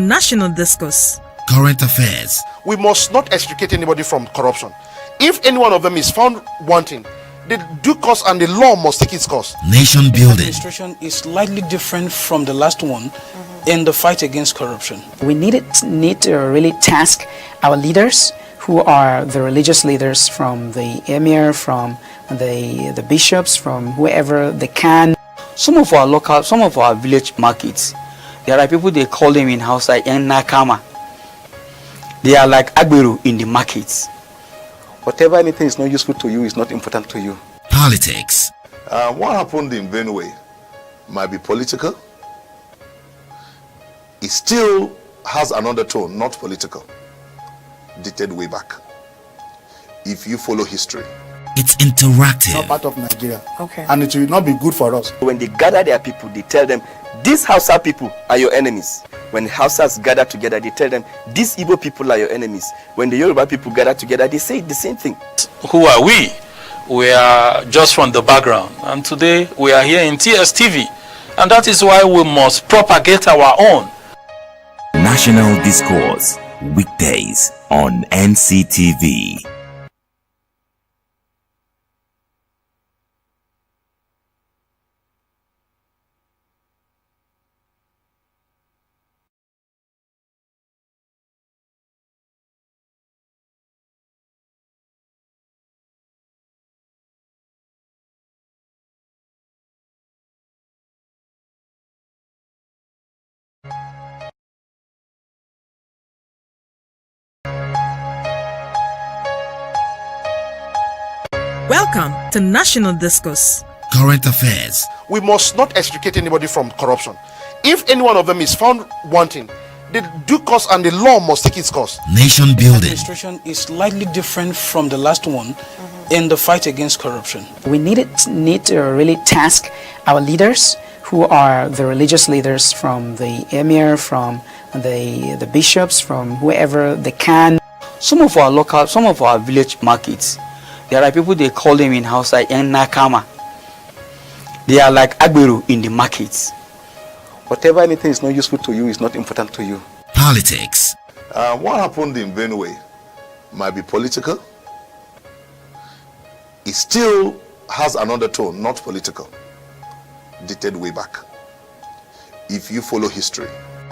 National Discourse. Current affairs. We must not extricate anybody from corruption. If any one of them is found wanting, the due course and the law must take its course. Nation building. Administration is slightly different from the last one in the fight against corruption. We need to really task our leaders, who are the religious leaders, from the emir, from the bishops, from whoever they can. Some of our village markets, there are people, they call them in Hausa yang nakama. They are like agberu in the markets. Whatever anything is not useful to you is not important to you. Politics. What happened in Benue might be political. It still has another tone, not political, dated way back. If you follow history. It's interactive. Not part of Nigeria. Okay. And it will not be good for us. When they gather their people, they tell them, these Hausa people are your enemies. When the Hausas gather together, they tell them, these Igbo people are your enemies. When the Yoruba people gather together, they say the same thing. Who are we? We are just from the background. And today, we are here in TSTV. And that is why we must propagate our own. National Discourse. Weekdays on NCTV. Welcome to National Discourse. Current affairs. We must not extricate anybody from corruption. If any one of them is found wanting, the due course and the law must take its course. Nation building. Administration is slightly different from the last one in the fight against corruption. We need to really task our leaders, who are the religious leaders, from the emir, from the bishops, from whoever they can. Some of our village markets, there are people, they call them in Hausa yang nakama. They are like agberu in the markets. Whatever anything is not useful to you is not important to you. Politics. What happened in Benue might be political. It still has another tone, not political, dated way back. If you follow history.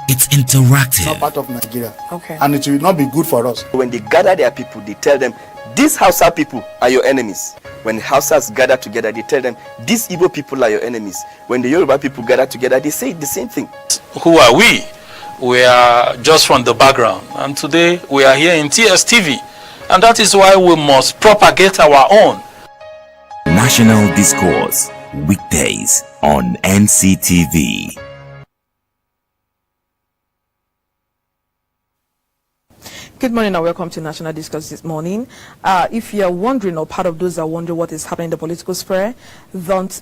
It's interactive. Not part of Nigeria. Okay. And it will not be good for us. When they gather their people, they tell them, these Hausa people are your enemies. When the Hausas gather together, they tell them, these Igbo people are your enemies. When the Yoruba people gather together, they say the same thing. Who are we? We are just from the background. And today, we are here in TSTV. And that is why we must propagate our own. National Discourse. Weekdays on NCTV. Good morning and welcome to National Discourse this morning. If you are wondering, or part of those that are wondering what is happening in the political sphere, don't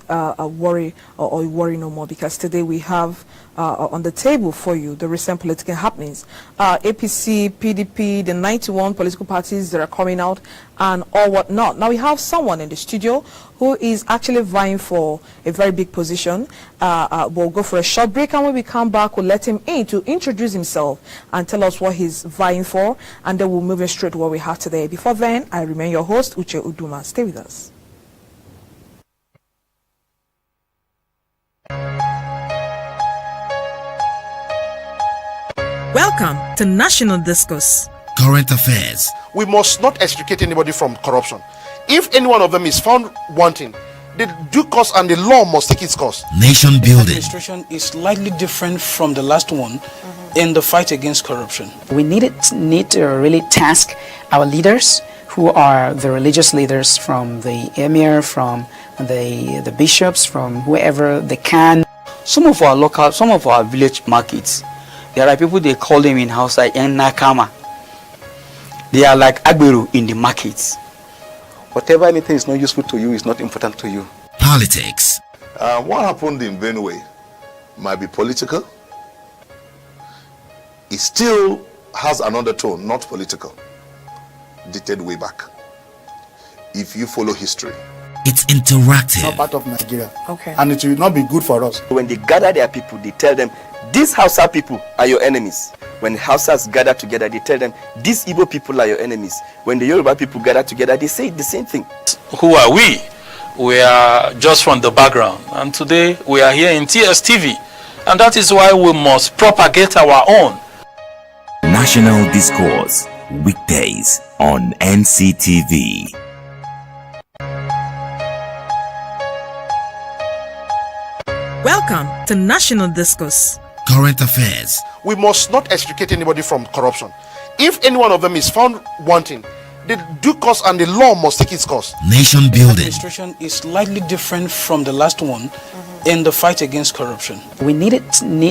worry or worry no more, because today we have on the table for you the recent political happenings. APC, PDP, the 91 political parties that are coming out and all whatnot. Now we have someone in the studio who is actually vying for a very big position. We'll go for a short break, and when we come back, we'll let him in to introduce himself and tell us what he's vying for, and then we'll move in straight to what we have today. Before then, I remain your host, Uche Uduma. Stay with us. Welcome to National Discourse. Current affairs. We must not extricate anybody from corruption. If any one of them is found wanting, the due course and the law must take its course. Nation building. Administration is slightly different from the last one in the fight against corruption. We need to really task our leaders, who are the religious leaders, from the emir, from the bishops, from whoever they can. Some of our village markets, there are people, they call them in Hausa yang nakama. They are like agberu in the markets. Whatever anything is not useful to you is not important to you. Politics. What happened in Benue might be political. It still has another tone, not political, dated way back. If you follow history. It's interactive. Not part of Nigeria. Okay. And it will not be good for us. When they gather their people, they tell them, these Hausa people are your enemies. When Hausas gather together, they tell them, these Igbo people are your enemies. When the Yoruba people gather together, they say the same thing. Who are we? We are just from the background. And today we are here in TSTV. And that is why we must propagate our own. National Discourse, weekdays on NCTV. Welcome to National Discourse. Current affairs. We must not extricate anybody from corruption. If any one of them is found wanting, the due course and the law must take its course. Nation building. Administration is slightly different from the last one in the fight against corruption. We need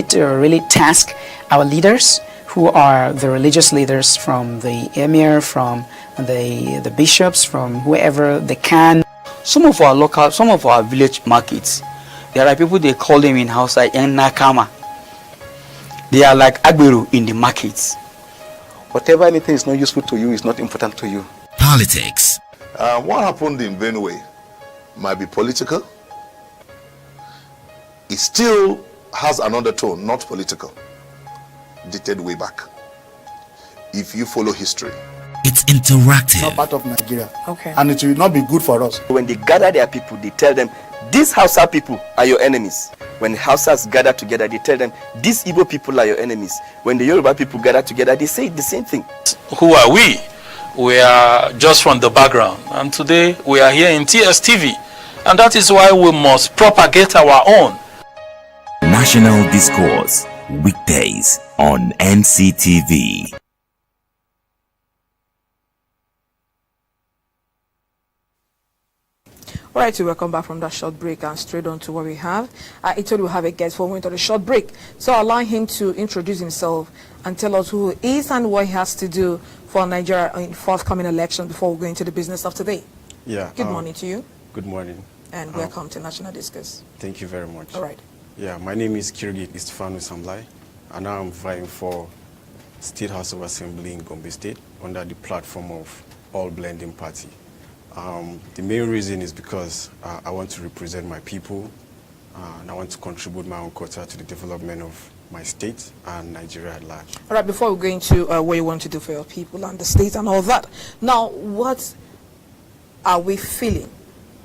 to really task our leaders, who are the religious leaders, from the emir, from the bishops, from whoever they can. Some of our village markets, there are people, they call them in Hausa Nakama. They are like Agberu in the markets. Whatever anything is not useful to you is not important to you. Politics. What happened in Benue might be political. It still has an undertone, not political, dated way back. If you follow history, It's interactive. Not part of Nigeria. And it will not be good for us. When they gather their people, they tell them, these Hausa people are your enemies. When Hausas gather together, they tell them, these Igbo people are your enemies. When the Yoruba people gather together, they say the same thing. Who are we? We are just from the background. And today we are here in TSTV. And that is why we must propagate our own. National Discourse, weekdays on NCTV. All right, so welcome back from that short break and straight on to what we have. I told you we have a guest for going to the short break. So I'll allow him to introduce himself and tell us who he is and what he has to do for Nigeria in forthcoming election before we go into the business of today. Yeah. Good morning to you. Good morning. And welcome to National Discourse. Thank you very much. All right. Yeah, my name is Kirgi Istifanu Samlai, and now I'm vying for State House of Assembly in Gombe State under the platform of All Blending Party. The main reason is because I want to represent my people, and I want to contribute my own quota to the development of my state and Nigeria at large. All right, before we go into what you want to do for your people and the state and all that, now what are we feeling?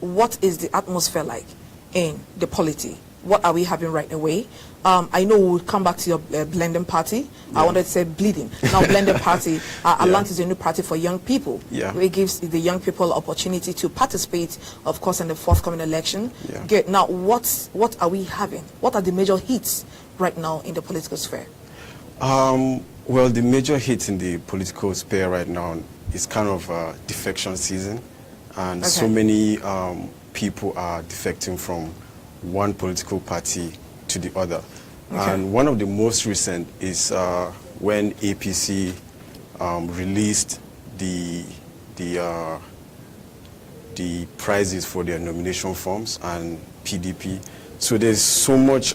What is the atmosphere like in the polity? What are we having right away? I know we'll come back to your blending party. Yeah. I wanted to say bleeding. Now blending party, Atlantis is a new party for young people. Yeah. It gives the young people opportunity to participate, of course, in the forthcoming election. Yeah. Good. Now, what are we having? What are the major hits right now in the political sphere? Well, the major hits in the political sphere right now is kind of defection season, and so many people are defecting from one political party to the other. And one of the most recent is when APC released the prizes for their nomination forms, and PDP. So there's so much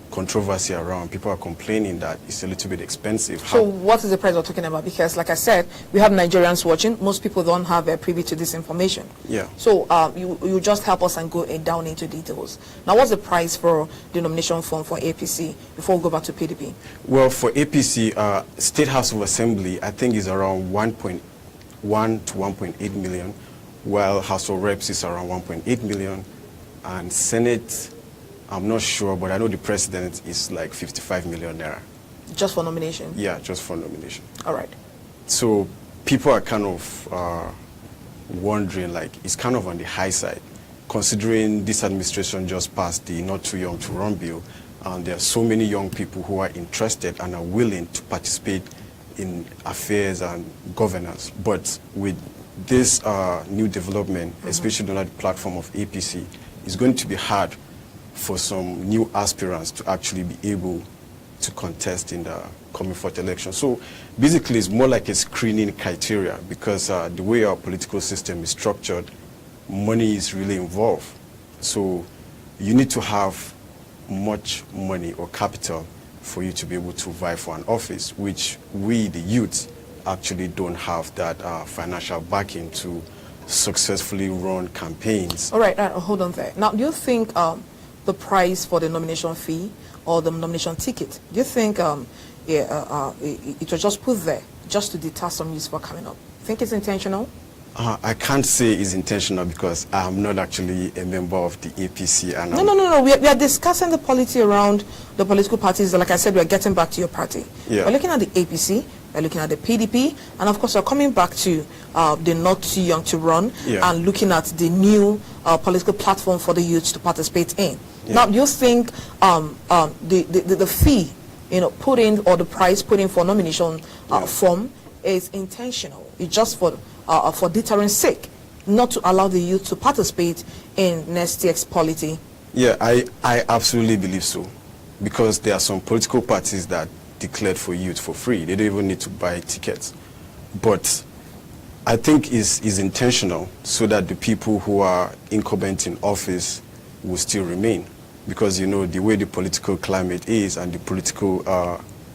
controversy around. People are complaining that it's a little bit expensive. So what is the price we're talking about? Because like I said, we have Nigerians watching. Most people don't have a privy to this information. Yeah. So you just help us and go down into details. Now, what's the price for the nomination form for APC before we go back to PDP? Well, for APC, State House of Assembly, I think is around 1.1 to 1.8 million, while House of Reps is around 1.8 million, and Senate, I'm not sure, but I know the president is like 55 million naira. Just for nomination? Yeah, just for nomination. All right. So people are kind of wondering, like, it's kind of on the high side, considering this administration just passed the Not Too Young to Run bill, and there are so many young people who are interested and are willing to participate in affairs and governance. But with this new development, especially on the platform of APC, it's going to be hard for some new aspirants to actually be able to contest in the coming forth election. So basically it's more like a screening criteria, because the way our political system is structured, money is really involved. So you need to have much money or capital for you to be able to vie for an office, which we, the youth, actually don't have that financial backing to successfully run campaigns. All right, hold on there. Now, do you think the price for the nomination fee or the nomination ticket. Do you think it was just put there just to deter some youths for coming up? Think it's intentional? I can't say it's intentional because I'm not actually a member of the APC. And No. We are discussing the polity around the political parties. Like I said, we are getting back to your party. Yeah. We're looking at the APC, we're looking at the PDP, and of course we're coming back to the not too young to run, and looking at the new political platform for the youth to participate in. Yeah. Now, do you think the fee, put in, or the price put in for nomination form is intentional? It's just for deterrence sake, not to allow the youth to participate in next year's polity? Yeah, I absolutely believe so, because there are some political parties that declared for youth for free. They don't even need to buy tickets. But I think it's intentional so that the people who are incumbent in office will still remain, because the way the political climate is and the political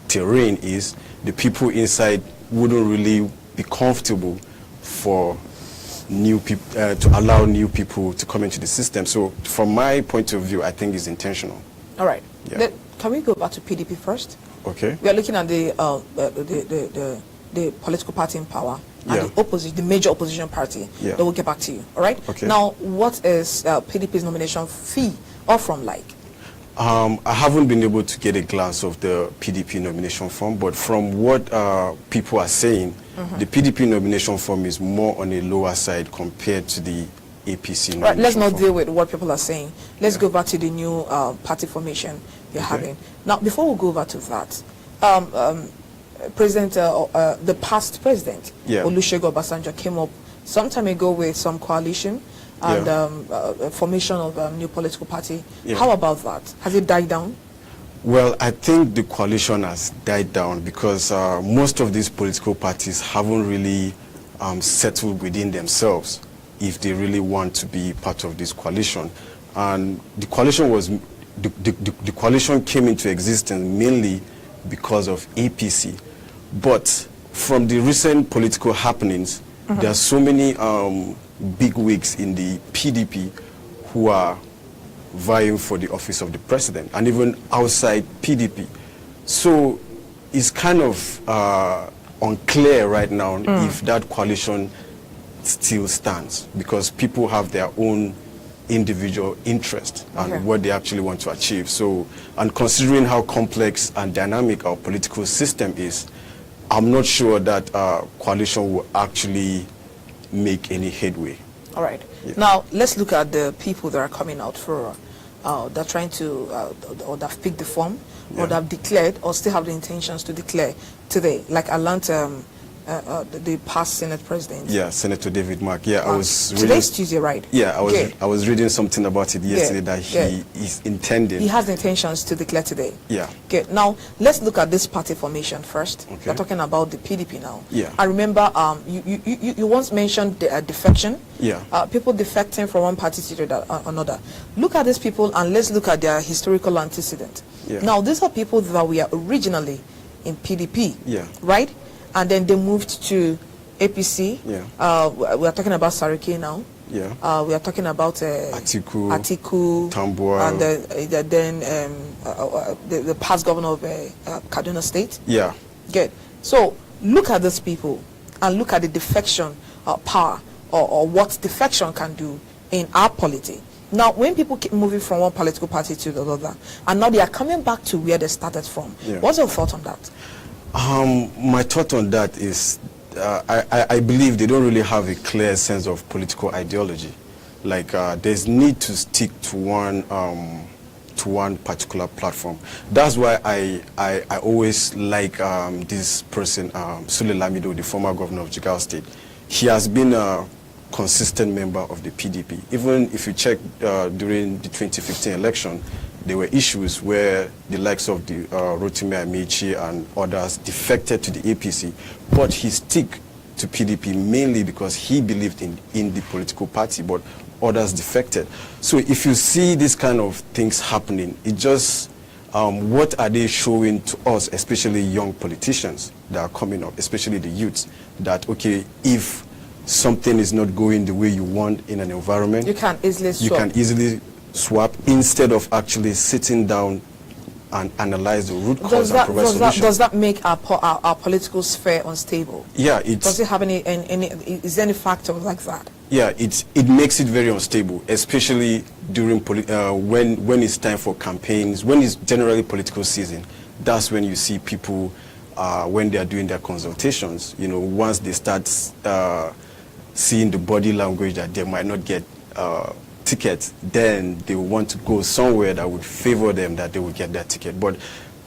terrain is, the people inside wouldn't really be comfortable for new people to allow new people to come into the system. So from my point of view, I think it's intentional. All right. Yeah. Can we go back to PDP first? Okay. We are looking at the political party in power and the major opposition party. Yeah. Then we'll get back to you. All right. Okay. Now, what is PDP's nomination fee or from like? I haven't been able to get a glance of the PDP nomination form, but from what people are saying, the PDP nomination form is more on a lower side compared to the APC nomination Right, let's not form. deal with what people are saying. Let's go back to the new party formation you're having. Now, before we go over to that, the past president, Olusegun Obasanjo, came up some time ago with some coalition and formation of a new political party. How about that? Has it died down? Well, I think the coalition has died down because most of these political parties haven't really settled within themselves if they really want to be part of this coalition. And the coalition the coalition came into existence mainly because of APC. But from the recent political happenings, there are so many big wigs in the PDP who are vying for the office of the president, and even outside PDP. So it's kind of unclear right now if that coalition still stands, because people have their own individual interest and what they actually want to achieve. So, and considering how complex and dynamic our political system is, I'm not sure that coalition will actually make any headway. All right. Now, let's look at the people that are coming out for, they're trying to, or they've picked the form, or they've declared, or still have the intentions to declare today, like Atlanta, the past Senate president. Yeah, Senator David Mark. Yeah, I was reading. Today's Tuesday, right? Yeah, I was reading something about it yesterday that he is intending. He has the intentions to declare today. Yeah. Okay. Now let's look at this party formation first. Okay. We're talking about the PDP now. Yeah. I remember you once mentioned defection. Yeah. People defecting from one party to another. Look at these people and let's look at their historical antecedent. Yeah. Now these are people that were originally in PDP. Yeah. Right. And then they moved to APC. Yeah. We are talking about Sariki now. Yeah. We are talking about Atiku, Tambuwal, and then the past governor of Kaduna State. Yeah. Good. So look at these people and look at the defection power or what defection can do in our polity. Now, when people keep moving from one political party to the other, and now they are coming back to where they started from, what's your thought on that? My thought on that is, I believe they don't really have a clear sense of political ideology. Like there's need to stick to one particular platform. That's why I always like this person, Sule Lamido, the former governor of Jigawa State. He has been a consistent member of the PDP. Even if you check during the 2015 election, there were issues where the likes of the Rotimi Amici and others defected to the APC, but he stuck to PDP mainly because he believed in the political party, but others defected. So if you see this kind of things happening, it just, what are they showing to us, especially young politicians that are coming up, especially the youths, that, okay, if something is not going the way you want in an environment, you can easily swap. You can easily swap instead of actually sitting down and analyze the root cause and provide solutions. Does that make our political sphere unstable? Yeah, does it have any is there any factor like that? Yeah, it makes it very unstable, especially during when it's time for campaigns, when it's generally political season. That's when you see people when they are doing their consultations. You know, once they start seeing the body language that they might not get tickets, then they will want to go somewhere that would favor them, that they will get that ticket. But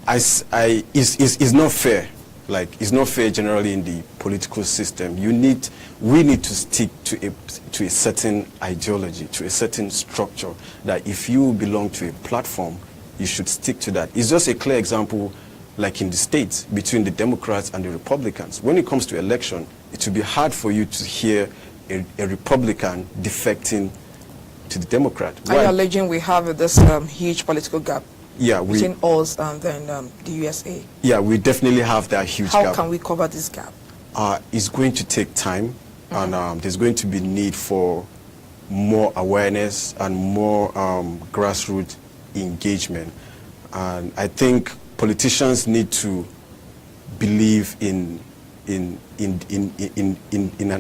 it's not fair. Like, it's not fair generally in the political system. We need to stick to a certain ideology, to a certain structure, that if you belong to a platform, you should stick to that. It's just a clear example, like in the States, between the Democrats and the Republicans. When it comes to election, it will be hard for you to hear a Republican defecting to the Democrat. Are you alleging we have this huge political gap? Yeah, between us and then the USA. Yeah, we definitely have that huge gap. How can we cover this gap? It's going to take time, and there's going to be need for more awareness and more grassroots engagement. And I think politicians need to believe in an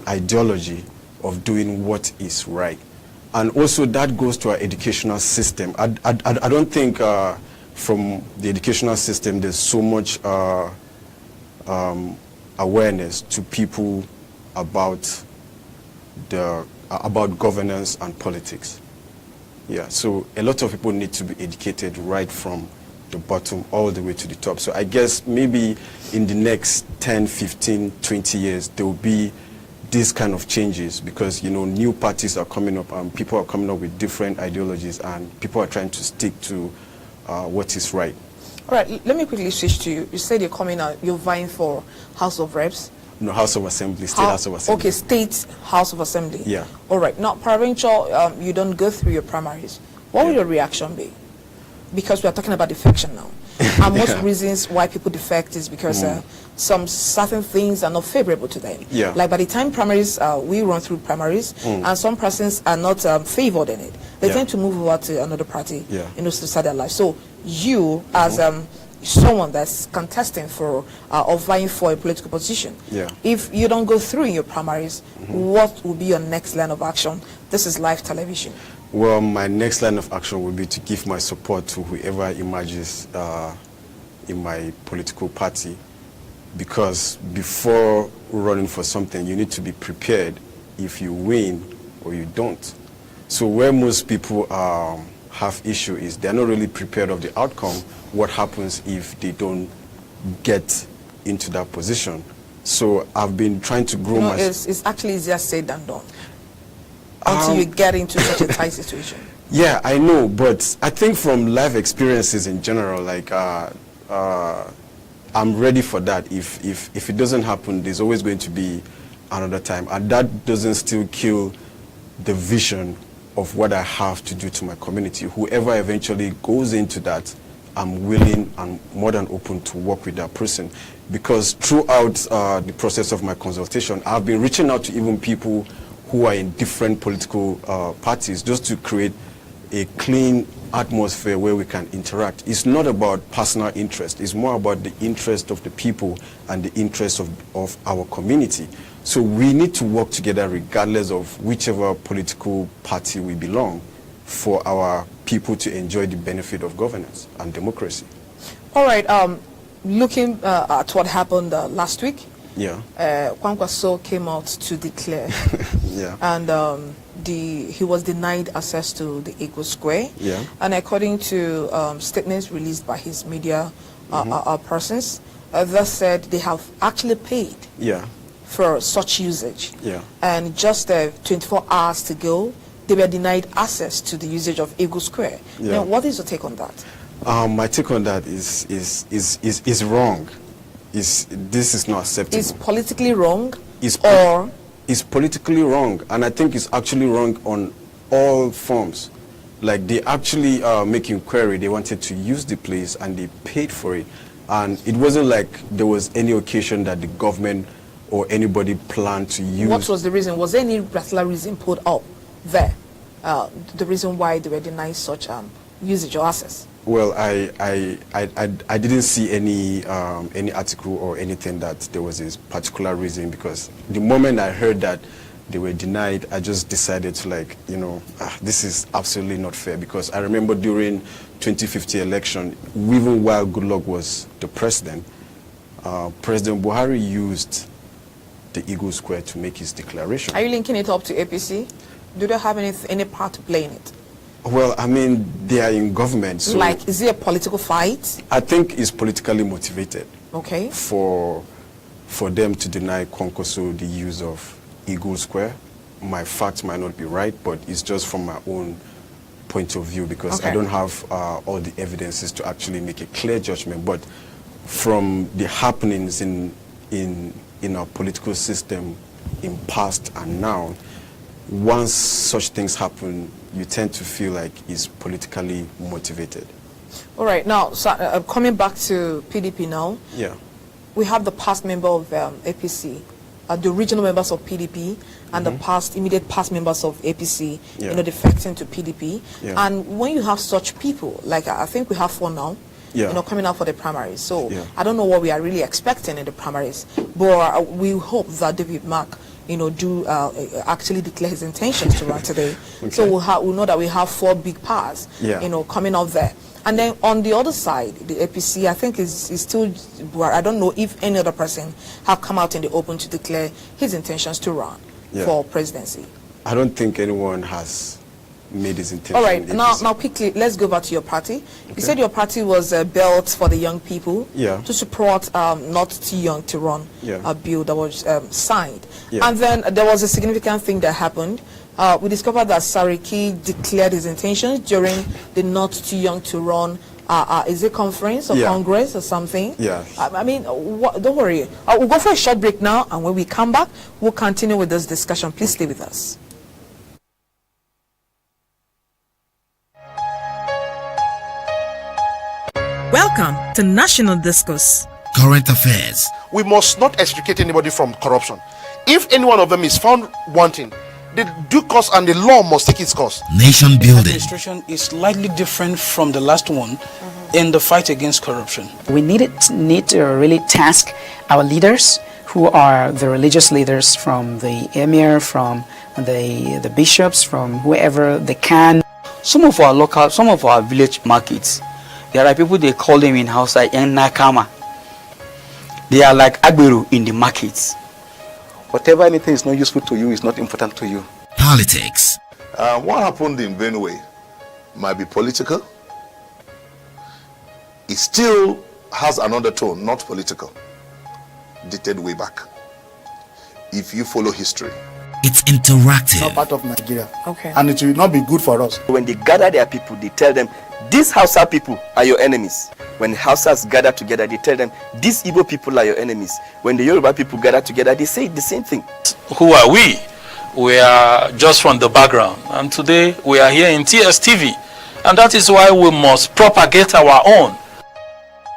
ideology of doing what is right. And also that goes to our educational system. I don't think from the educational system there's so much awareness to people about governance and politics. Yeah, so a lot of people need to be educated right from the bottom all the way to the top. So I guess maybe in the next 10, 15, 20 years there will be these kind of changes, because, you know, new parties are coming up and people are coming up with different ideologies, and people are trying to stick to what is right. All right, let me quickly switch to you. You said you're coming out, you're vying for House of Reps. No, House of Assembly, State House of Assembly. Okay, State House of Assembly. Yeah. All right, now provincial, you don't go through your primaries. What will your reaction be? Because we are talking about defection now. And most reasons why people defect is because some certain things are not favorable to them. Yeah. Like by the time primaries, we run through primaries, and some persons are not favored in it. They tend to move over to another party in order to start their life. So you, as someone that's contesting for or vying for a political position, if you don't go through in your primaries, what will be your next line of action? This is live television. Well, my next line of action would be to give my support to whoever emerges in my political party, because before running for something, you need to be prepared if you win or you don't. So where most people have issue is they're not really prepared of the outcome. What happens if they don't get into that position? So I've been trying to grow my... It's actually easier said than done. Until you get into such a tight situation. Yeah, I know, but I think from life experiences in general, like I'm ready for that. If it doesn't happen, there's always going to be another time, and that doesn't still kill the vision of what I have to do to my community. Whoever eventually goes into that, I'm willing and more than open to work with that person, because throughout the process of my consultation, I've been reaching out to even people who are in different political parties, just to create a clean atmosphere where we can interact. It's not about personal interest. It's more about the interest of the people and the interest of our community. So we need to work together regardless of whichever political party we belong, for our people to enjoy the benefit of governance and democracy. All right, looking at what happened last week, Kwankwaso came out to declare, and he was denied access to the Eagle Square, and according to statements released by his media persons, they said they have actually paid for such usage, and just 24 hours to go, they were denied access to the usage of Eagle Square. Now, what is your take on that? My take on that is wrong. This is not acceptable. It's politically wrong, It's politically wrong, and I think it's actually wrong on all forms. Like, they actually make inquiry, they wanted to use the place and they paid for it. And it wasn't like there was any occasion that the government or anybody planned to use. What was the reason? Was there any particular reason put up there? The reason why they were denied such usage or access? Well, I didn't see any article or anything that there was this particular reason, because the moment I heard that they were denied, I just decided to, like, this is absolutely not fair. Because I remember during 2015 election, even while Goodluck was the president, President Buhari used the Eagle Square to make his declaration. Are you linking it up to APC? Do they have any part to play in it? Well, I mean, they are in government. So like, is it a political fight? I think it's politically motivated. Okay. For them to deny Kwankwaso the use of Eagle Square. My facts might not be right, but it's just from my own point of view, because I don't have all the evidences to actually make a clear judgment. But from the happenings in our political system in past and now, once such things happen, you tend to feel like it's politically motivated. All right. Now, so, coming back to PDP now. Yeah. We have the past member of APC, the regional members of PDP, and the immediate past members of APC, defecting to PDP. Yeah. And when you have such people, like I think we have 4 now, coming out for the primaries. So I don't know what we are really expecting in the primaries, but we hope that David Mark, do actually declare his intentions to run today. So we'll know that we have 4 big powers, coming out there. And then on the other side, the APC, I think is still, I don't know if any other person have come out in the open to declare his intentions to run for presidency. I don't think anyone has made his intention. All right, now quickly, let's go back to your party. You said your party was built for the young people to support not too young to run a bill that was signed. And then there was a significant thing that happened. We discovered that Sariki declared his intentions during the Not Too Young to Run, is it conference or congress or something? Yeah. I mean, don't worry. We'll go for a short break now, and when we come back, we'll continue with this discussion. Please stay with us. Welcome to National Discourse. Current affairs. We must not extricate anybody from corruption. If any one of them is found wanting, the due course and the law must take its course. Nation building. Administration is slightly different from the last one in the fight against corruption. We need to really task our leaders, who are the religious leaders, from the emir, from the bishops, from whoever they can. Some of our village markets, there are people, they call them in Hausa Nakama. They are like Agberu in the markets. Whatever anything is not useful to you is not important to you. Politics. What happened in Benue might be political. It still has another tone, not political, dated way back. If you follow history. It's interactive. Not part of Nigeria. And it will not be good for us. When they gather their people, they tell them, these Hausa people are your enemies. When Hausas gather together, they tell them, these Igbo people are your enemies. When the Yoruba people gather together, they say the same thing. Who are we? We are just from the background. And today we are here in TSTV. And that is why we must propagate our own.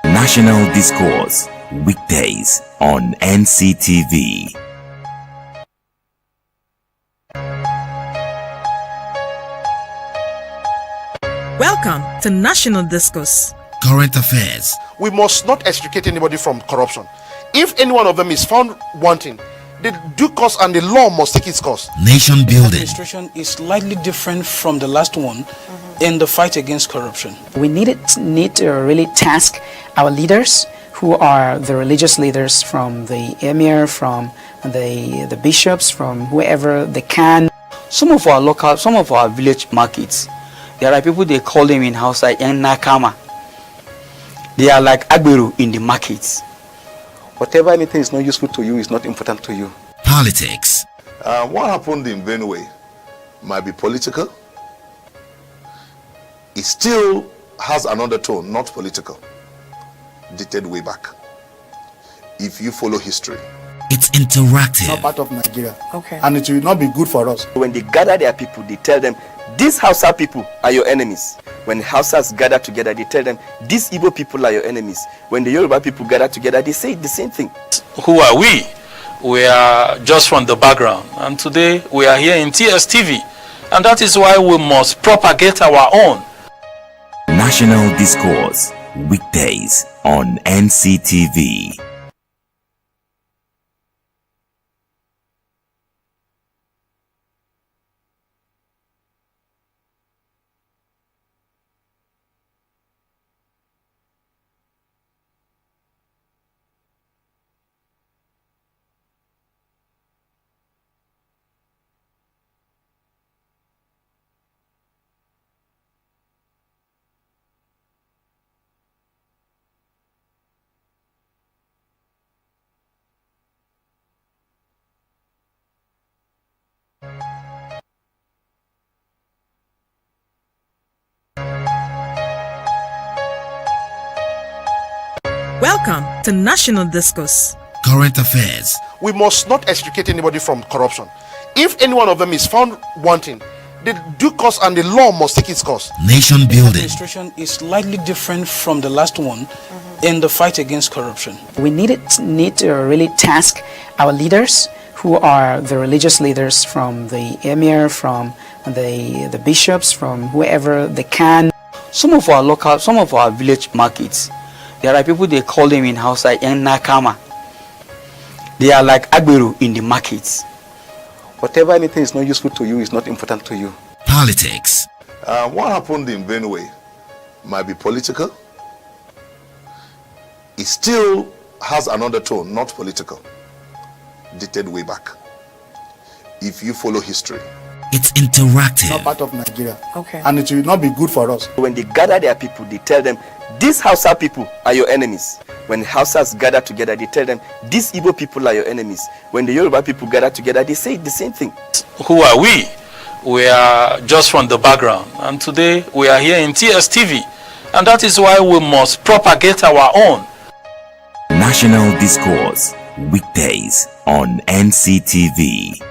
National Discourse. Weekdays on NCTV. Welcome to National Discourse. Current affairs. We must not extricate anybody from corruption. If any one of them is found wanting, the due course and the law must take its course. Nation building. Administration is slightly different from the last one in the fight against corruption. We need to really task our leaders, who are the religious leaders, from the emir, from the bishops, from whoever they can. Some of our village markets, there are people, they call them in Hausa Nakama. They are like Agberu in the markets. Whatever anything is not useful to you is not important to you. Politics. What happened in Benue might be political. It still has another tone, not political, dated way back. If you follow history. It's interactive. Not part of Nigeria. And it will not be good for us. When they gather their people, they tell them, these Hausa people are your enemies. When Hausas gather together, they tell them, these Igbo people are your enemies. When the Yoruba people gather together, they say the same thing. Who are we? We are just from the background. And today we are here in TSTV. And that is why we must propagate our own. National Discourse, weekdays on NCTV. Welcome to National Discourse. Current affairs. We must not extricate anybody from corruption. If any one of them is found wanting, the due course and the law must take its course. Nation building. Administration is slightly different from the last one in the fight against corruption. We need to really task our leaders, who are the religious leaders from the emir, from the bishops, from whoever they can. Some of our village markets, there are people, they call them in Hausa Nakama. They are like Agberu in the markets. Whatever anything is not useful to you is not important to you. Politics. What happened in Benue might be political. It still has another tone, not political, dated way back. If you follow history, it's interactive. Not part of Nigeria. Okay. And it will not be good for us. When they gather their people, they tell them, these Hausa people are your enemies. When Hausas gather together, they tell them, these Igbo people are your enemies. When the Yoruba people gather together, they say the same thing. Who are we? We are just from the background. And today we are here in TSTV. And that is why we must propagate our own. National Discourse, weekdays on NCTV.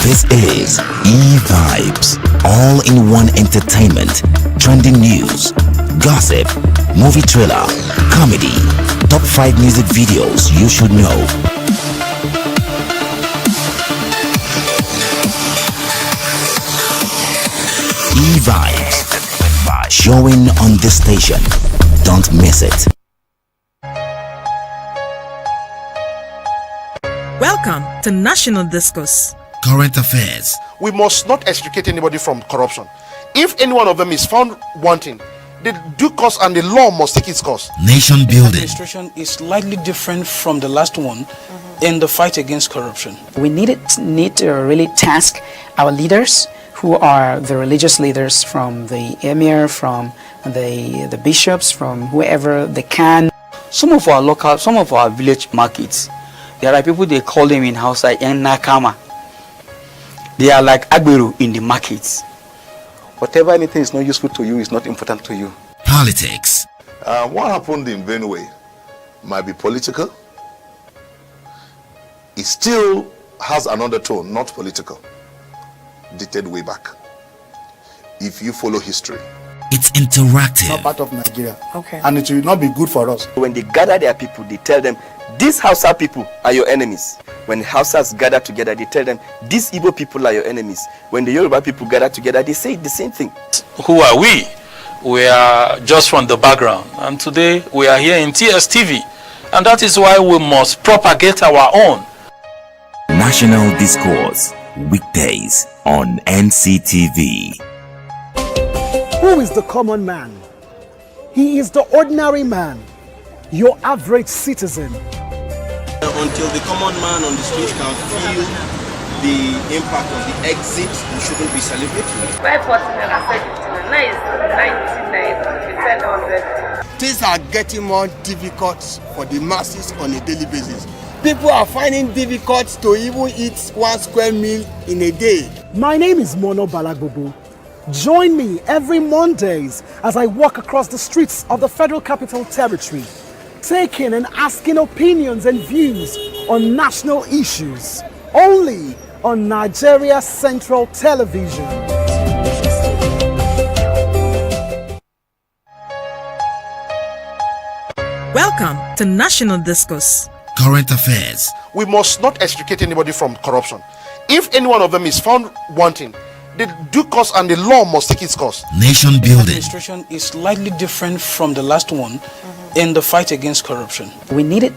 This is E-Vibes, all-in-one entertainment, trending news, gossip, movie trailer, comedy, top 5 music videos you should know. E-Vibes, showing on this station. Don't miss it. Welcome to National Discourse. Current affairs. We must not extricate anybody from corruption. If any one of them is found wanting, the due course and the law must take its course. Nation building. Administration is slightly different from the last one in the fight against corruption. We need to really task our leaders, who are the religious leaders from the emir, from the bishops, from whoever they can. Some of our village markets, there are people, they call them in Hausa Nakama. They are like Agberu in the markets. Whatever anything is not useful to you is not important to you. Politics. What happened in Benue might be political. It still has another tone, not political, dated way back. If you follow history, it's interactive. Not part of Nigeria. Okay. And it will not be good for us. When they gather their people, they tell them, these Hausa people are your enemies. When Hausas gather together, they tell them, these Igbo people are your enemies. When the Yoruba people gather together, they say the same thing. Who are we? We are just from the background. And today we are here in TSTV. And that is why we must propagate our own. National Discourse, weekdays on NCTV. Who is the common man? He is the ordinary man, your average citizen. Until the common man on the streets can feel the impact of the exit, we shouldn't be celebrating. Things are getting more difficult for the masses on a daily basis. People are finding difficult to even eat 1 square meal in a day. My name is Mono Balagbobo. Join me every Mondays as I walk across the streets of the Federal Capital Territory, taking and asking opinions and views on national issues, only on Nigeria Central Television. Welcome to National Discourse. Current affairs. We must not extricate anybody from corruption. If any one of them is found wanting, the due course and the law must take its course. Nation building. Administration is slightly different from the last one in the fight against corruption. We need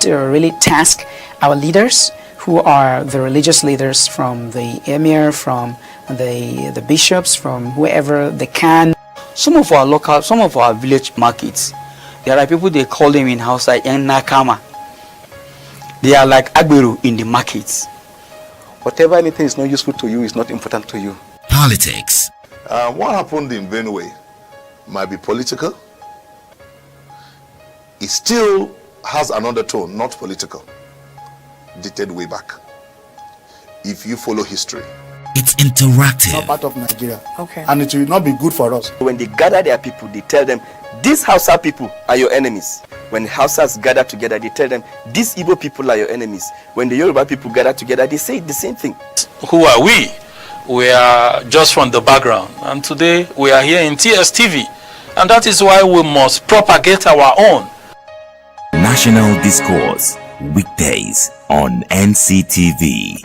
to really task our leaders, who are the religious leaders, from the emir, from the bishops, from whoever they can. Some of our village markets, there are people, they call them in Hausa yang nakama. They are like agberu in the markets. Whatever anything is not useful to you is not important to you. Politics. What happened in Benue might be political. It still has an undertone, not political, dated way back. If you follow history. It's interactive. Not part of Nigeria. Okay. And it will not be good for us. When they gather their people, they tell them, these Hausa people are your enemies. When Hausas gather together, they tell them, these Igbo people are your enemies. When the Yoruba people gather together, they say the same thing. Who are we? We are just from the background. And today we are here in TSTV. And that is why we must propagate our own. National Discourse. Weekdays on NCTV.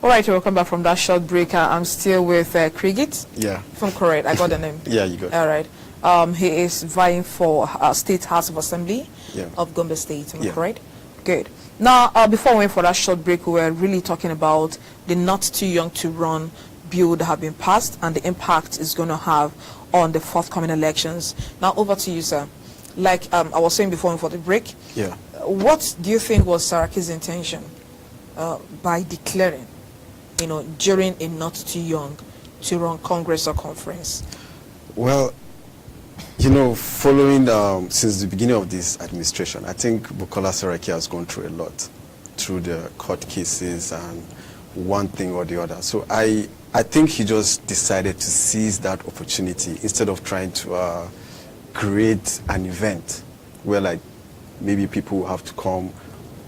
All right, welcome back from that short break. I'm still with Krigit. Yeah. If I'm correct, I got the name. Yeah, you got it. All right. He is vying for State House of Assembly of Gombe State. Am I correct? Good. Now, before we went for that short break, we were really talking about the not too young to run bill that have been passed and the impact it's going to have on the forthcoming elections. Now, over to you, sir. Like I was saying before for the break, what do you think was Saraki's intention by declaring, during a not too young to run Congress or conference? Well, following since the beginning of this administration, I think Bukola Saraki has gone through a lot, through the court cases and one thing or the other. So I think he just decided to seize that opportunity instead of trying to create an event where like maybe people will have to come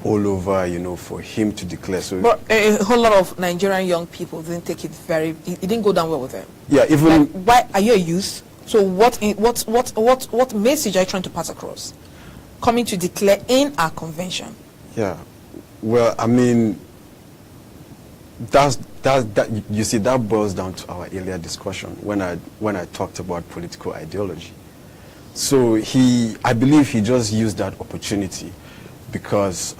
all over, for him to declare. So, but a whole lot of Nigerian young people didn't take it it didn't go down well with them. Yeah, even like, why are you a youth? So what message are you trying to pass across? Coming to declare in our convention. Yeah, well, I mean, that you see, that boils down to our earlier discussion when I talked about political ideology. So I believe he just used that opportunity because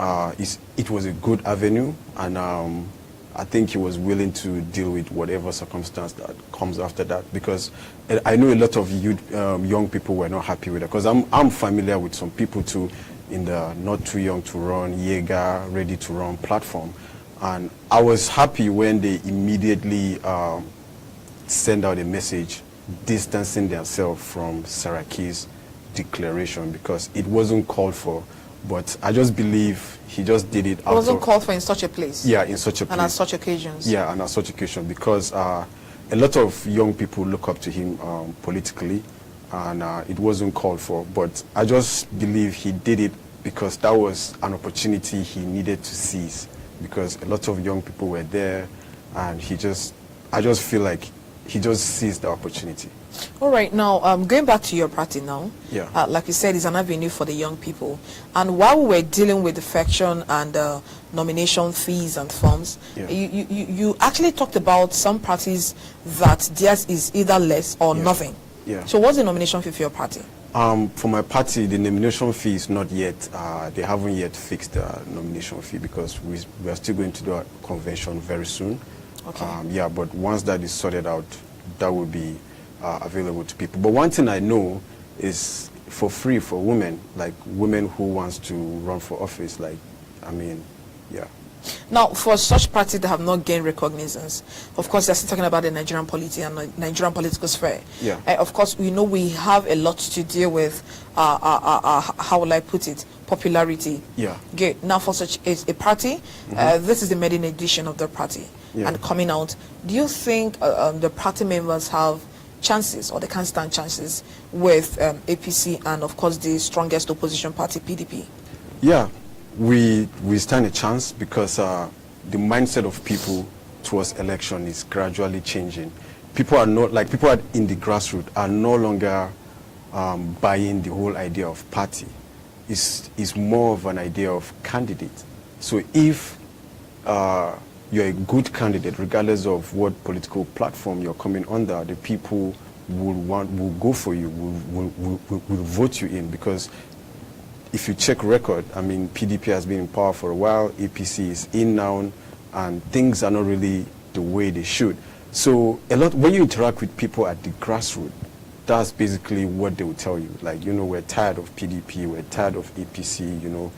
it was a good avenue, and I think he was willing to deal with whatever circumstance that comes after that, because I know a lot of young people were not happy with it, because I'm familiar with some people too in the not too young to run, Yega, ready to run platform, and I was happy when they immediately send out a message distancing themselves from Saraki's declaration, because it wasn't called for. But I just believe he just did it. It wasn't called for in such a place. Yeah, in such a place. And at such occasions. Yeah, and at such occasion, because a lot of young people look up to him politically, and it wasn't called for. But I just believe he did it because that was an opportunity he needed to seize, because a lot of young people were there, and I just feel like he just seized the opportunity. All right, now going back to your party now, yeah. Like you said, it's an avenue for the young people. And while we were dealing with defection and nomination fees and forms, you actually talked about some parties that theirs is either less or nothing. Yeah. So what's the nomination fee for your party? For my party, the nomination fee is not yet, they haven't yet fixed the nomination fee, because we are still going to do a convention very soon. Okay. Yeah, but once that is sorted out, that will be available to people. But one thing I know is for free for women, like women who wants to run for office, yeah. Now, for such parties that have not gained recognizance, of course, they're still talking about the Nigerian polity and the Nigerian political sphere. Yeah. Of course, we know we have a lot to deal with, how will I put it, popularity. Yeah. Okay, now for such a party, this is the maiden edition of the party, and coming out, do you think the party members have chances, or they can stand chances with APC and of course the strongest opposition party, PDP? Yeah, we stand a chance because the mindset of people towards election is gradually changing. People are not, like people in the grassroots are no longer buying the whole idea of party. It's more of an idea of candidate. So if you're a good candidate, regardless of what political platform you're coming under, the people will go for you, will vote you in. Because if you check record, I mean, PDP has been in power for a while, APC is in now, and things are not really the way they should. So when you interact with people at the grassroots, that's basically what they will tell you. Like, you know, we're tired of PDP, we're tired of APC, you know,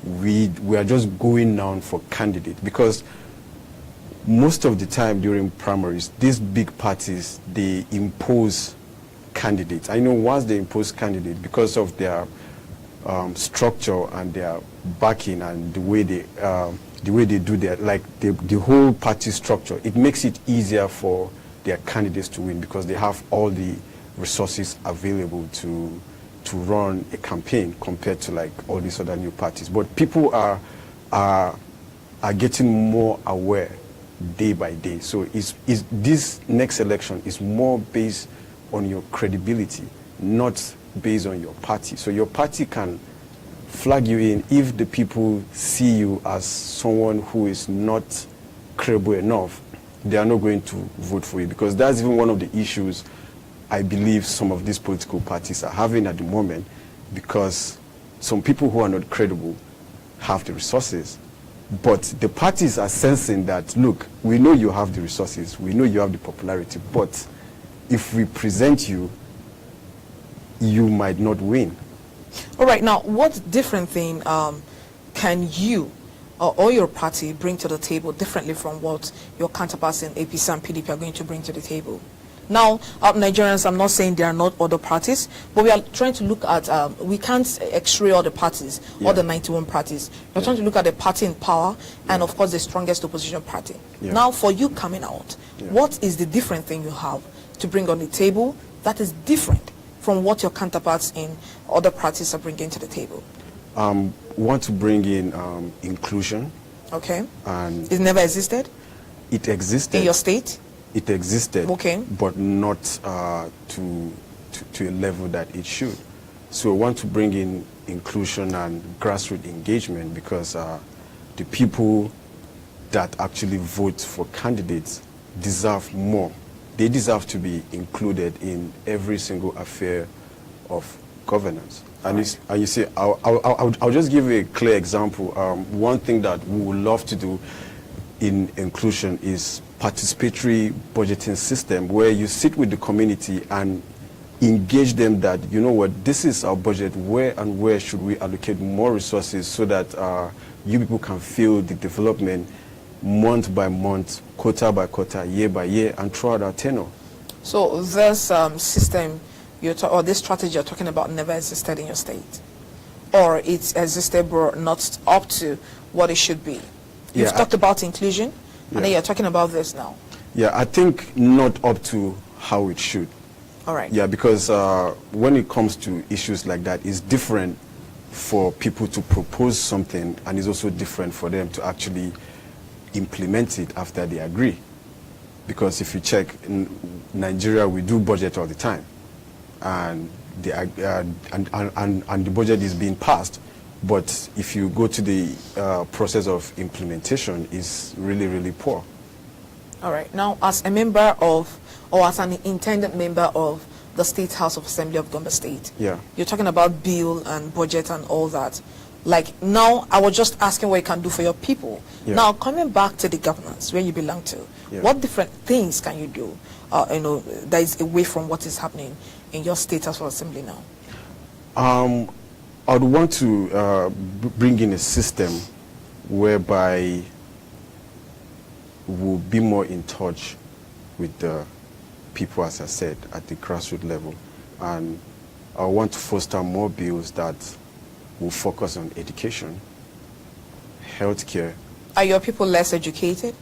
we are just going down for candidates. Because most of the time during primaries, these big parties, they impose candidates. I know once they impose candidates, because of their structure and their backing and the way they do their, like the whole party structure, it makes it easier for their candidates to win because they have all the resources available to run a campaign compared to like all these other new parties. But people are getting more aware day by day. So this next election is more based on your credibility, not based on your party. So your party can flag you in if the people see you as someone who is not credible enough. They are not going to vote for you, because that's even one of the issues I believe some of these political parties are having at the moment, because some people who are not credible have the resources. But the parties are sensing that, look, we know you have the resources, we know you have the popularity, but if we present you, you might not win. All right, now, what different thing can you or your party bring to the table differently from what your counterparts in APC and PDP are going to bring to the table? Now, Nigerians, I'm not saying there are not other parties, but we are trying to look at, we can't x-ray all the parties, all the 91 parties. We're trying to look at the party in power and, of course, the strongest opposition party. Now, for you coming out, what is the different thing you have to bring on the table that is different from what your counterparts in other parties are bringing to the table? We want to bring in inclusion. Okay. And it never existed? It existed. In your state? It existed, okay, but not to a level that it should. So we want to bring in inclusion and grassroots engagement, because the people that actually vote for candidates deserve more. They deserve to be included in every single affair of governance. And, and you see, I'll just give you a clear example. One thing that we would love to do in inclusion is participatory budgeting system, where you sit with the community and engage them that, you know what, this is our budget, where should we allocate more resources so that you people can feel the development month by month, quarter by quarter, year by year, and throughout our tenure. So this system or this strategy you're talking about never existed in your state, or it existed but not up to what it should be? You've talked about inclusion, and then you're talking about this now. Yeah, I think not up to how it should. All right. Yeah, because when it comes to issues like that, it's different for people to propose something, and it's also different for them to actually implement it after they agree. Because if you check, in Nigeria, we do budget all the time, and the budget is being passed. But if you go to the process of implementation, it's really, really poor. All right. Now, as a member of, or as an intended member of the State House of Assembly of Gombe State, you're talking about bill and budget and all that. Like, now, I was just asking what you can do for your people. Now, coming back to the governance, where you belong to, what different things can you do, you know, that is away from what is happening in your State House of Assembly now? I would want to bring in a system whereby we'll be more in touch with the people, as I said, at the grassroots level. And I want to foster more bills that will focus on education, healthcare. Are your people less educated?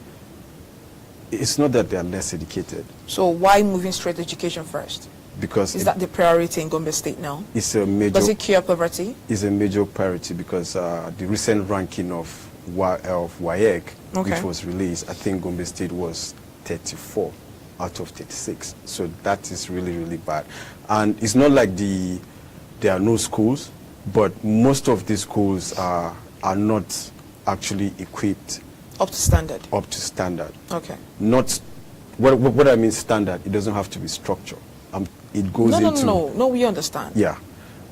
It's not that they are less educated. So why moving straight to education first? Because is that the priority in Gombe State now? It's a major. Does it cure poverty? It's a major priority because the recent ranking of WAEC, which was released, I think Gombe State was 34 out of 36. So that is really, really bad. And it's not like there are no schools, but most of these schools are not actually equipped. Up to standard? Up to standard. Okay. Not, what I mean standard, it doesn't have to be structure. It goes into... No, we understand. Yeah.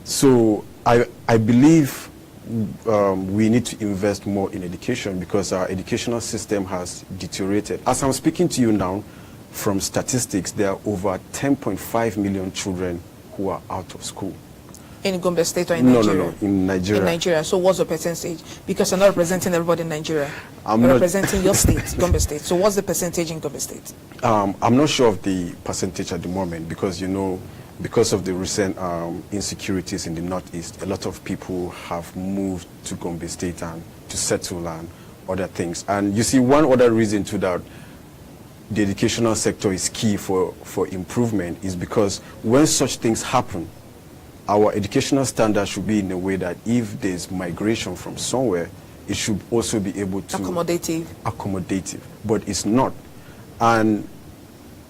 So I believe we need to invest more in education because our educational system has deteriorated. As I'm speaking to you now, from statistics, there are over 10.5 million children who are out of school. In Gombe State or in Nigeria? No, in Nigeria. In Nigeria. So what's the percentage? Because you're not representing everybody in Nigeria. You're representing your state, Gombe State. So what's the percentage in Gombe State? I'm not sure of the percentage at the moment because, you know, because of the recent insecurities in the Northeast, a lot of people have moved to Gombe State and to settle and other things. And you see, one other reason to that the educational sector is key for improvement is because when such things happen, our educational standards should be in a way that if there's migration from somewhere, it should also be able to... Accommodative. But it's not. And...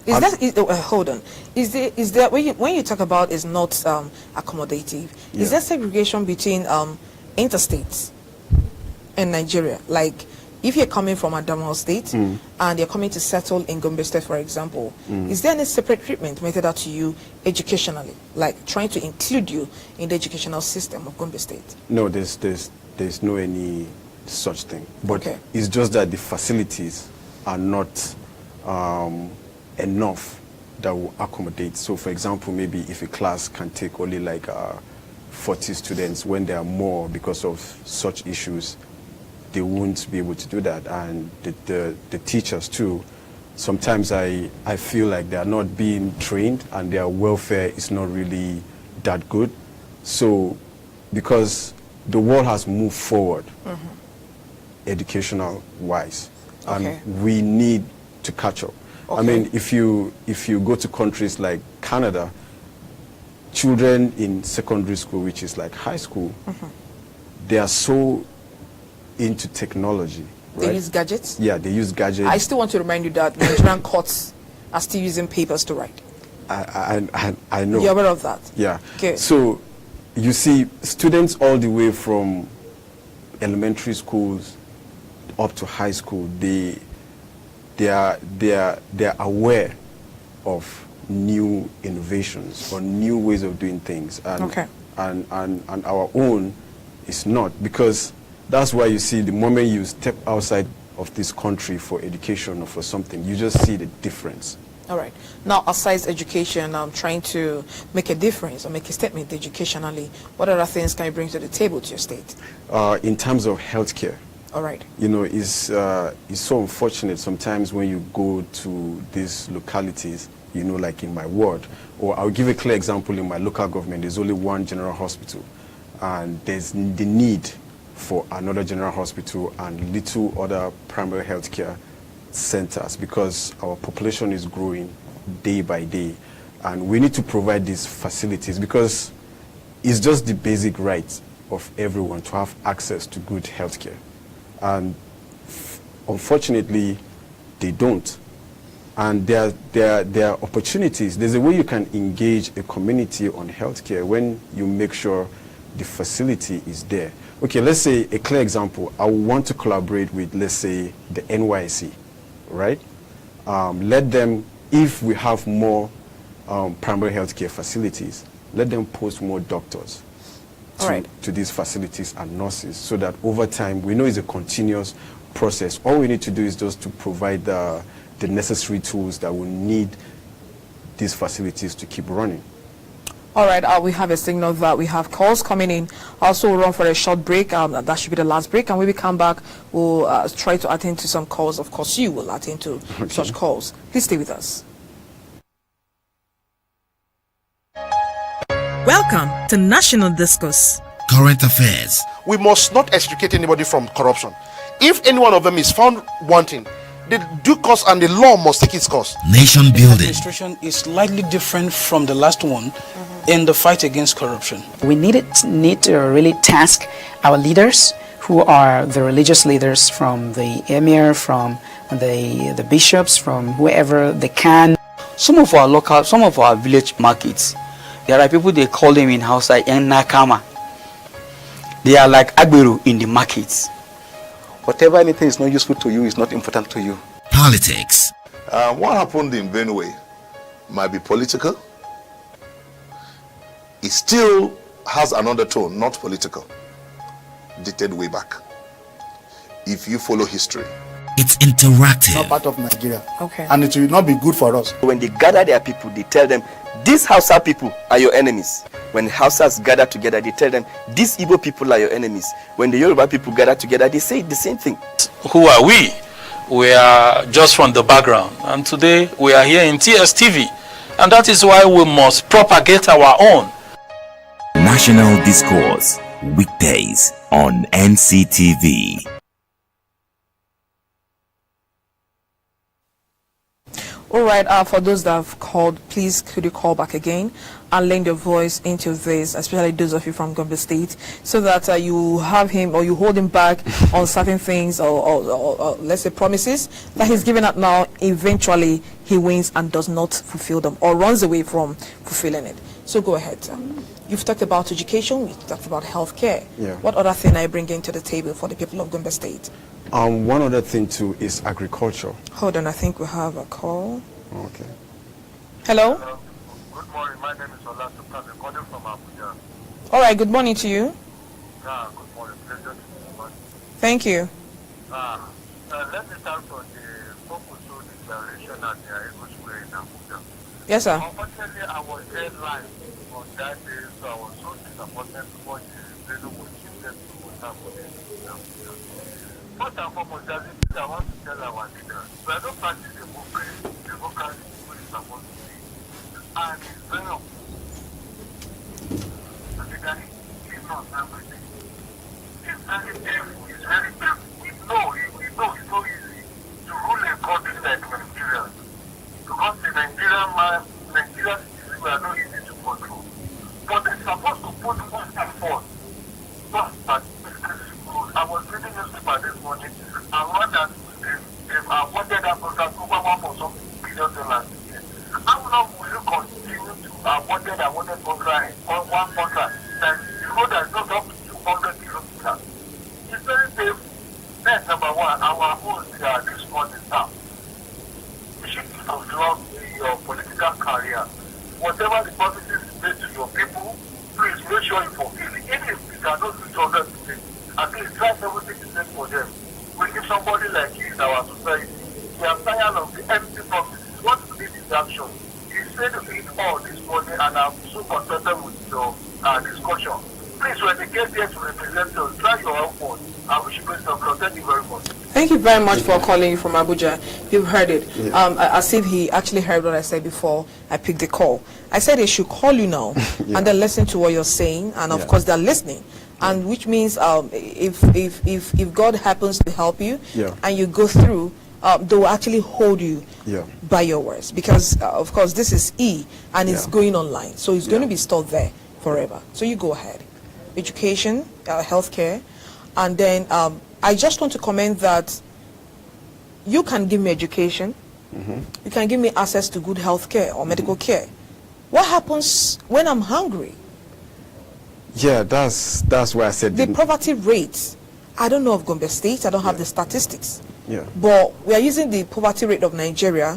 hold on. Is there when you talk about is not accommodative, is there segregation between interstates in Nigeria? Like, if you're coming from Adamawa State and you're coming to settle in Gombe State, for example, is there any separate treatment meted out to you educationally, like trying to include you in the educational system of Gombe State? No, there's no any such thing. But it's just that the facilities are not enough that will accommodate. So, for example, maybe if a class can take only like 40 students, when there are more because of such issues, they won't be able to do that. And the teachers too, sometimes I feel like they are not being trained and their welfare is not really that good. So because the world has moved forward educational wise and we need to catch up. I mean, if you go to countries like Canada, children in secondary school, which is like high school, they are so into technology. Right? They use gadgets? Yeah, they use gadgets. I still want to remind you that Nigerian courts are still using papers to write. I know. You're aware of that? Yeah. Okay. So you see students all the way from elementary schools up to high school, they are aware of new innovations or new ways of doing things, and our own is not, because that's why you see the moment you step outside of this country for education or for something, you just see the difference. All right. Now, aside education, I'm trying to make a difference or make a statement educationally. What other things can you bring to the table to your state? In terms of healthcare. All right. You know, it's so unfortunate sometimes when you go to these localities, you know, like in my ward, or I'll give a clear example. In my local government, there's only one general hospital, and there's the need for another general hospital and little other primary healthcare centers because our population is growing day by day, and we need to provide these facilities because it's just the basic right of everyone to have access to good healthcare. And unfortunately, they don't. And there are opportunities. There's a way you can engage a community on healthcare when you make sure the facility is there. Okay, let's say a clear example. I want to collaborate with, let's say, the NYC, right? Let them, if we have more primary healthcare facilities, let them post more doctors to these facilities and nurses, so that over time, we know it's a continuous process. All we need to do is just to provide the necessary tools that we need these facilities to keep running. All right, we have a signal that we have calls coming in. Also, we'll run for a short break. That should be the last break. And when we come back, we'll try to attend to some calls. Of course, you will attend to such calls. Please stay with us. Welcome to National Discourse. Current affairs. We must not extricate anybody from corruption. If any one of them is found wanting, the due course and the law must take its course. Nation building. Administration is slightly different from the last one in the fight against corruption. We need to really task our leaders, who are the religious leaders, from the emir, from the bishops, from whoever they can. Some of our village markets, there are people, they call them in Hausa yang nakama. They are like agberu in the markets. Whatever anything is not useful to you is not important to you. Politics. What happened in Benue might be political. It still has an undertone, not political, dated way back. If you follow history, it's interactive. Not part of Nigeria. Okay. And it will not be good for us. When they gather their people, they tell them, these Hausa people are your enemies. When Hausas gather together, they tell them, these Igbo people are your enemies. When the Yoruba people gather together, they say the same thing. Who are we? We are just from the background. And today we are here in TSTV. And that is why we must propagate our own. National Discourse, weekdays on NCTV. All right, for those that have called, please could you call back again and lend your voice into this, especially those of you from Gombe State, so that you have him or you hold him back on certain things or let's say promises that he's given out now. Eventually he wins and does not fulfill them or runs away from fulfilling it. So go ahead. You've talked about education, you've talked about healthcare. Yeah. What other thing are you bringing to the table for the people of Gombe State? One other thing too is agriculture. Hold on, I think we have a call. Okay. Hello? Hello. Good morning, my name is Ola Sukan. I'm calling from Abuja. All right, good morning to you. Good morning. Pleasure to meet you. Thank you. Let me start from the Fokusu declaration at the Aego Square in Abuja. Yes, sir. Unfortunately, I was there live on that day, so I was so disappointed because the radio was shifted to Abuja. First and foremost, there's a thing I want to tell our leaders. We are not practicing democracy which is supposed to be. And it's very legally it's not everything. It's very painful, it's very painful. We know it's so easy to rule a country like Nigeria. Because the Nigerian citizens were not easy to control. But they're supposed to put one step forward. I was reading newspaper this morning and one that they've awarded Africa over $1.something billion this year. How long will you continue to awarded contract on one contract that the road has not up to 200 kilometers? It's very painful. That's number one. Our own this morning now. You should fulfill your political career. Whatever the promises made to your people, please make sure you fulfill it. Even if you cannot do 200%, at least try 70% for them. We need somebody like you in our society. We are tired of the empty promises. What we need is action. You said it all this morning, and I'm so contented with your discussion. Please, when they get here to represent us, try your effort. I wish you best of luck. Thank you very much. Thank you very much for calling from Abuja. You've heard it. Yeah. As if he actually heard what I said before I picked the call. I said they should call you now and then listen to what you're saying, and of course they're listening. And which means if God happens to help you and you go through, they will actually hold you by your words, because of course this is and it's going online, so it's going to be stored there forever. So you go ahead. Education, healthcare, and then I just want to comment that you can give me education, you can give me access to good health care or medical care. What happens when I'm hungry? Yeah, that's why I said the poverty rate. I don't know of Gombe State. I don't have the statistics. Yeah. But we are using the poverty rate of Nigeria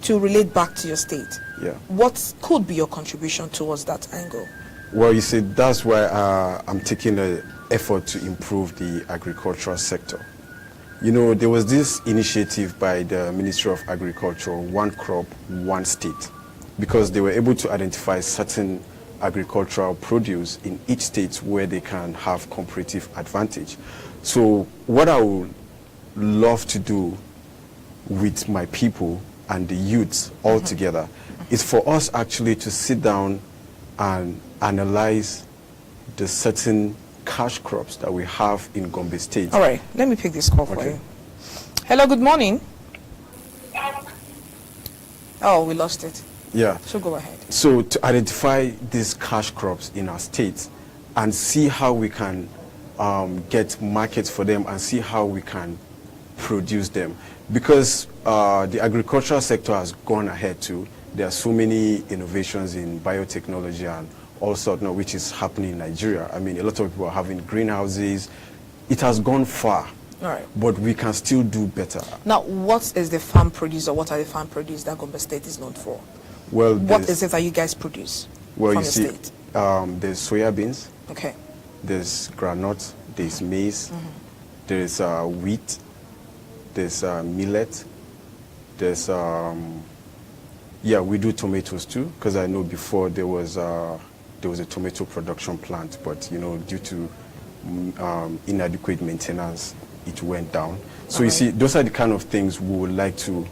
to relate back to your state. Yeah. What could be your contribution towards that angle? Well, you see, that's why I'm taking an effort to improve the agricultural sector. You know, there was this initiative by the Ministry of Agriculture, One Crop, One State, because they were able to identify certain agricultural produce in each state where they can have comparative advantage. So what I would love to do with my people and the youths all together is for us actually to sit down and analyze the certain cash crops that we have in Gombe State. All right, let me pick this call for you. Hello, good morning. Oh, we lost it. Yeah. So go ahead. So to identify these cash crops in our state and see how we can get markets for them and see how we can produce them. Because the agricultural sector has gone ahead too. There are so many innovations in biotechnology and all sorts now, which is happening in Nigeria. I mean, a lot of people are having greenhouses. It has gone far. All right. But we can still do better. Now, what is the farm produce, or what are the farm produce that Gombe State is known for? Well, what is it that you guys produce well, from you the see, state? There's soya beans. Okay. There's groundnut. There's maize. There's wheat. There's millet. There's yeah, we do tomatoes too, because I know before there was a tomato production plant, but you know, due to inadequate maintenance, it went down. So you see, those are the kind of things we would like to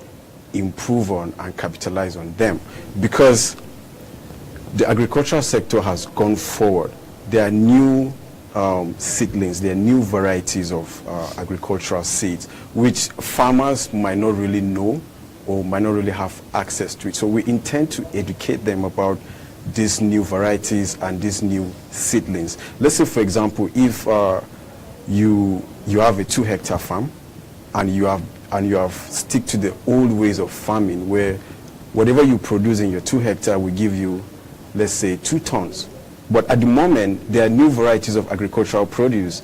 improve on and capitalize on them, because the agricultural sector has gone forward. There are new seedlings, there are new varieties of agricultural seeds, which farmers might not really know or might not really have access to it. So we intend to educate them about these new varieties and these new seedlings. Let's say, for example, if you have a 2-hectare farm and you have stick to the old ways of farming, where whatever you produce in your 2 hectare will give you, let's say, 2 tons. But at the moment, there are new varieties of agricultural produce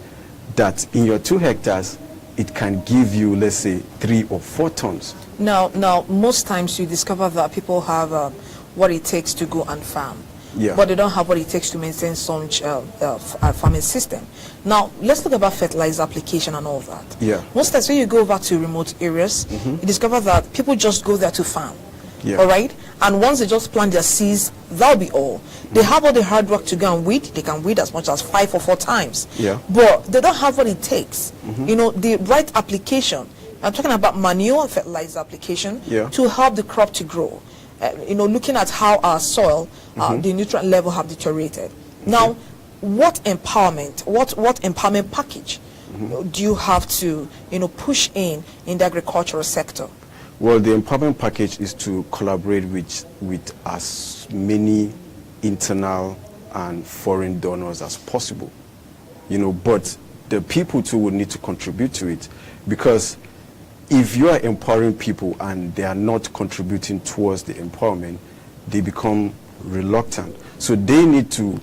that in your 2 hectares, it can give you, let's say, 3 or 4 tons. Now, most times you discover that people have what it takes to go and farm. Yeah. But they don't have what it takes to maintain some farming system. Now, let's talk about fertilizer application and all that. Yeah. Most times when you go over to remote areas, you discover that people just go there to farm. Yeah. All right? And once they just plant their seeds, that'll be all. They have all the hard work to go and weed. They can weed as much as 5 or 4 times. Yeah. But they don't have what it takes. You know, the right application. I'm talking about manure and fertilizer application to help the crop to grow. You know, looking at how our soil, the nutrient level have deteriorated. Now, what empowerment, what empowerment package do you have to, you know, push in the agricultural sector? Well, the empowerment package is to collaborate with as many internal and foreign donors as possible. You know, but the people too would need to contribute to it, because if you are empowering people and they are not contributing towards the empowerment, they become reluctant. So they need to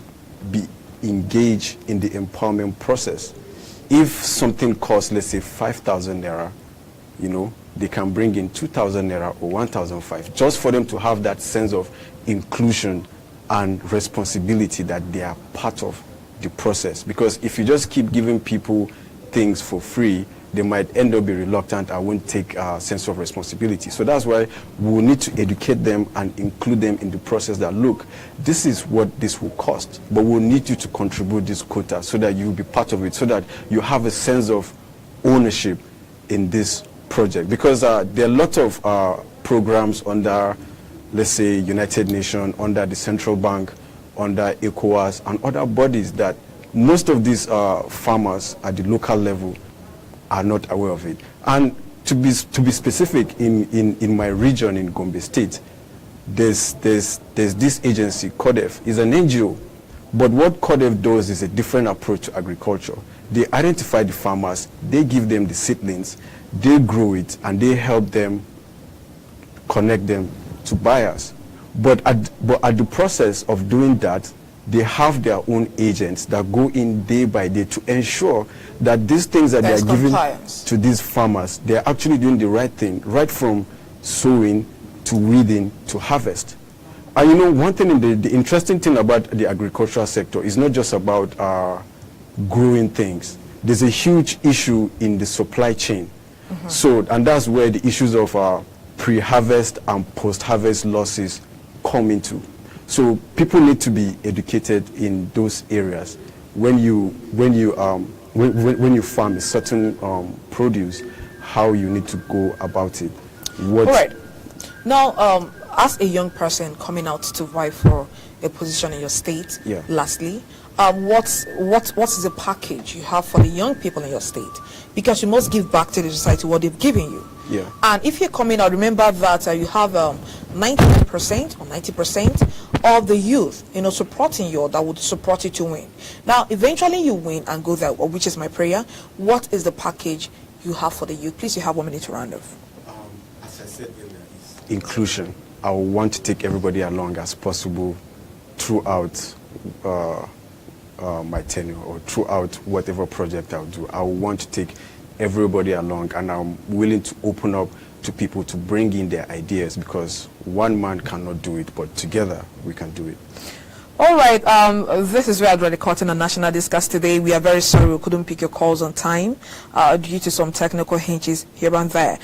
be engaged in the empowerment process. If something costs, let's say, 5,000 naira, you know, they can bring in 2,000 naira or 1,005, just for them to have that sense of inclusion and responsibility that they are part of the process. Because if you just keep giving people things for free, they might end up be reluctant and won't take a sense of responsibility. So that's why we will need to educate them and include them in the process that, look, this is what this will cost, but we'll need you to contribute this quota so that you'll be part of it, so that you have a sense of ownership in this project. Because there are a lot of programs under, let's say, United Nations, under the Central Bank, under ECOWAS, and other bodies that most of these farmers at the local level are not aware of it. And to be specific, in my region in Gombe State, there's this agency, CODEF, is an NGO. But what CODEF does is a different approach to agriculture. They identify the farmers, they give them the seedlings, they grow it, and they help them connect them to buyers. But at the process of doing that, they have their own agents that go in day by day to ensure that these things that they are giving to these farmers, they're actually doing the right thing, right from sowing to weeding to harvest. And you know, one thing, the interesting thing about the agricultural sector is not just about growing things. There's a huge issue in the supply chain. So, and that's where the issues of pre-harvest and post-harvest losses come into. So people need to be educated in those areas. When you farm a certain produce, how you need to go about it. All right. Now, as a young person coming out to vie for a position in your state, lastly, what is the package you have for the young people in your state? Because you must give back to the society what they've given you. Yeah. And if you're coming out, remember that you have 99% or 90% of the youth, supporting you, that would support you to win. Now, eventually you win and go there, which is my prayer. What is the package you have for the youth? Please, you have 1 minute to round off. As I said earlier, inclusion. I want to take everybody along as possible throughout my tenure or throughout whatever project I'll do. I want to take everybody along, and I'm willing to open up to people to bring in their ideas, because one man cannot do it, but together we can do it. All right, this is where I'd already caught in a national discuss today. We are very sorry we couldn't pick your calls on time due to some technical hinges here and there.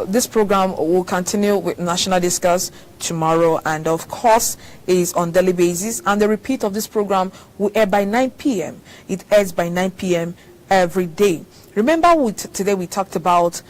This program will continue with national discuss tomorrow, and of course is on daily basis, and the repeat of this program will air by 9 p.m. It airs by 9 p.m. every day. Remember, today we talked about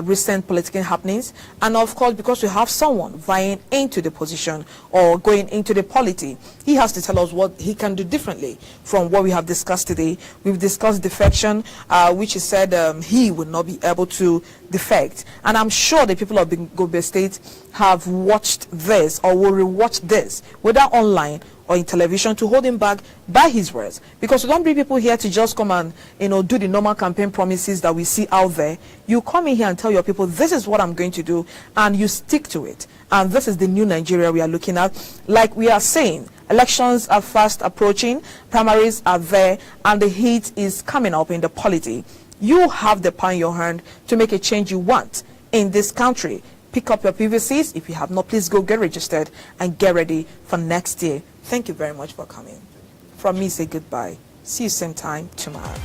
recent political happenings, and of course, because we have someone vying into the position or going into the polity, he has to tell us what he can do differently from what we have discussed today. We've discussed defection, which he said he would not be able to defect, and I'm sure the people of Gombe State have watched this or will rewatch this, whether online or in television, to hold him back by his words, because we don't bring people here to just come and do the normal campaign promises that we see out there. You come in here and tell your people, this is what I'm going to do, and you stick to it. And this is the new Nigeria we are looking at. Like we are saying, elections are fast approaching, primaries are there, and the heat is coming up in the polity. You have the power in your hand to make a change you want in this country. Pick up your PVCs. If you have not, please go get registered and get ready for next year. Thank you very much for coming. From me, say goodbye. See you same time tomorrow.